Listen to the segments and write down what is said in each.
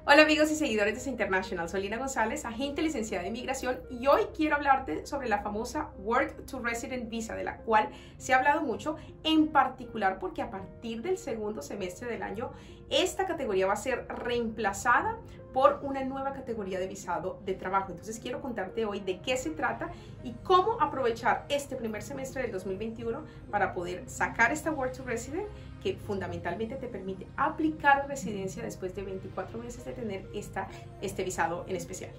Hola amigos y seguidores de SE International, soy Lina González, agente licenciada de inmigración, y hoy quiero hablarte sobre la famosa Work to Resident Visa, de la cual se ha hablado mucho, en particular porque a partir del segundo semestre del año esta categoría va a ser reemplazada por una nueva categoría de visado de trabajo. Entonces quiero contarte hoy de qué se trata y cómo aprovechar este primer semestre del 2021 para poder sacar esta Work to Resident, que fundamentalmente te permite aplicar residencia después de 24 meses de tener este visado en especial.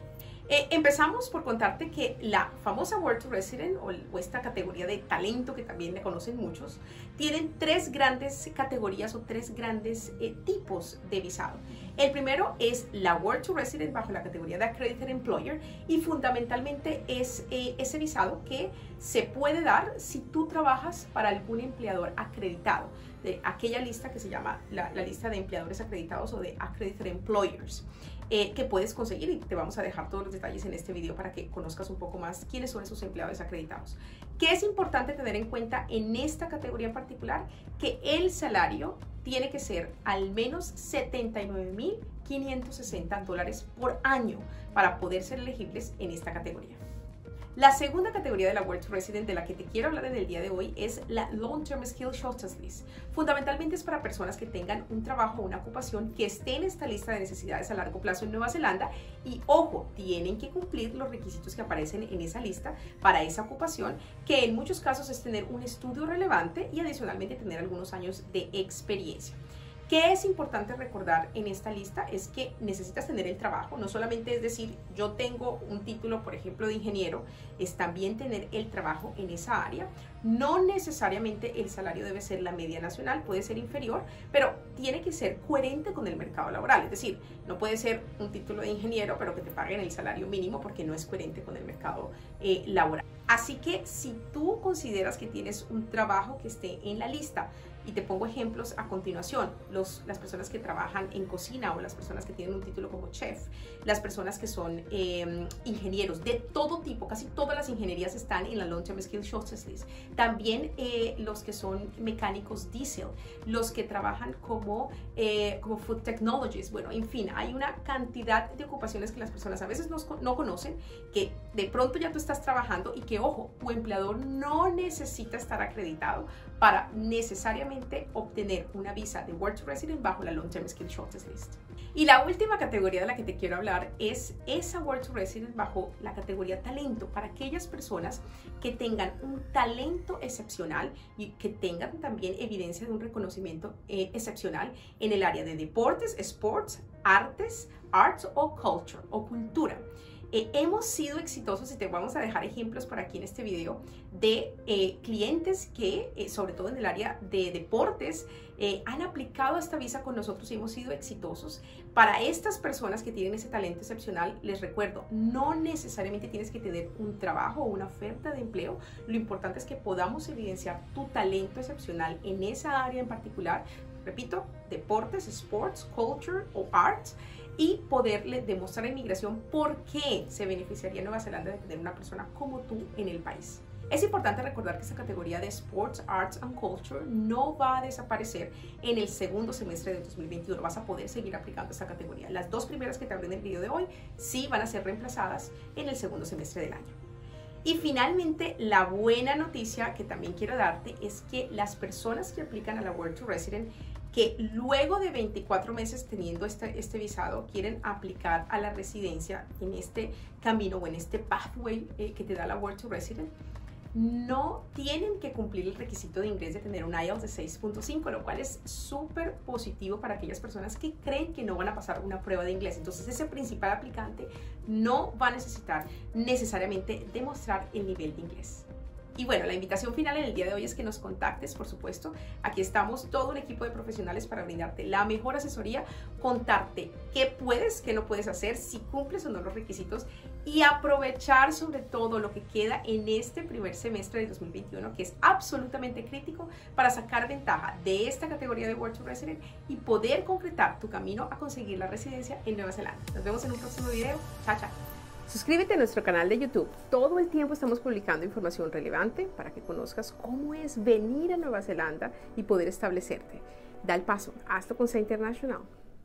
Empezamos por contarte que la famosa Work to Resident o esta categoría de talento, que también le conocen muchos, tienen tres grandes categorías o tres grandes tipos de visado. El primero es la Work to Resident bajo la categoría de Accredited Employer, y fundamentalmente es ese visado que se puede dar si tú trabajas para algún empleador acreditado, de aquella lista que se llama la lista de empleadores acreditados o de Accredited Employers, que puedes conseguir, y te vamos a dejar todos los detalles en este video para que conozcas un poco más quiénes son esos empleadores acreditados. ¿Qué es importante tener en cuenta en esta categoría en particular? Que el salario tiene que ser al menos $79,560 por año para poder ser elegibles en esta categoría. La segunda categoría de la Work to Resident de la que te quiero hablar en el día de hoy es la Long Term Skill Shortage List. Fundamentalmente es para personas que tengan un trabajo o una ocupación que esté en esta lista de necesidades a largo plazo en Nueva Zelanda, y ojo, tienen que cumplir los requisitos que aparecen en esa lista para esa ocupación, que en muchos casos es tener un estudio relevante y adicionalmente tener algunos años de experiencia. ¿Qué es importante recordar en esta lista? Es que necesitas tener el trabajo, no solamente es decir, yo tengo un título, por ejemplo, de ingeniero, es también tener el trabajo en esa área. No necesariamente el salario debe ser la media nacional, puede ser inferior, pero tiene que ser coherente con el mercado laboral. Es decir, no puede ser un título de ingeniero, pero que te paguen el salario mínimo, porque no es coherente con el mercado laboral. Así que si tú consideras que tienes un trabajo que esté en la lista, y te pongo ejemplos a continuación, las personas que trabajan en cocina o las personas que tienen un título como chef, las personas que son ingenieros de todo tipo, casi todas las ingenierías están en la Long Term Skill Shortage List. También los que son mecánicos diésel, los que trabajan como food technologists. Bueno, en fin, hay una cantidad de ocupaciones que las personas a veces no conocen, que de pronto ya tú estás trabajando y que, ojo, tu empleador no necesita estar acreditado para necesariamente obtener una visa de Work to Resident bajo la Long Term Skill Shortage List. Y la última categoría de la que te quiero hablar es esa Work to Resident bajo la categoría talento, para aquellas personas que tengan un talento excepcional y que tengan también evidencia de un reconocimiento excepcional en el área de deportes, sports, arts o culture o cultura. Hemos sido exitosos, y te vamos a dejar ejemplos por aquí en este video de clientes que, sobre todo en el área de deportes, han aplicado esta visa con nosotros y hemos sido exitosos. Para estas personas que tienen ese talento excepcional, les recuerdo, no necesariamente tienes que tener un trabajo o una oferta de empleo. Lo importante es que podamos evidenciar tu talento excepcional en esa área en particular. Repito, deportes, sports, culture o arts, y poderle demostrar a inmigración por qué se beneficiaría Nueva Zelanda de tener una persona como tú en el país. Es importante recordar que esta categoría de Sports, Arts and Culture no va a desaparecer en el segundo semestre de 2021. Vas a poder seguir aplicando esta categoría. Las dos primeras que te hablé en el video de hoy sí van a ser reemplazadas en el segundo semestre del año. Y finalmente, la buena noticia que también quiero darte es que las personas que aplican a la Work to Resident, que luego de 24 meses teniendo este visado quieren aplicar a la residencia en este camino o en este pathway que te da la Work to Resident, no tienen que cumplir el requisito de inglés de tener un IELTS de 6.5, lo cual es súper positivo para aquellas personas que creen que no van a pasar una prueba de inglés. Entonces ese principal aplicante no va a necesitar necesariamente demostrar el nivel de inglés. Y bueno, la invitación final en el día de hoy es que nos contactes, por supuesto. Aquí estamos todo un equipo de profesionales para brindarte la mejor asesoría, contarte qué puedes, qué no puedes hacer, si cumples o no los requisitos, y aprovechar sobre todo lo que queda en este primer semestre de 2021, que es absolutamente crítico para sacar ventaja de esta categoría de Work to Resident y poder concretar tu camino a conseguir la residencia en Nueva Zelanda. Nos vemos en un próximo video. Chao, chao. Suscríbete a nuestro canal de YouTube. Todo el tiempo estamos publicando información relevante para que conozcas cómo es venir a Nueva Zelanda y poder establecerte. Da el paso. Hazlo con SE International.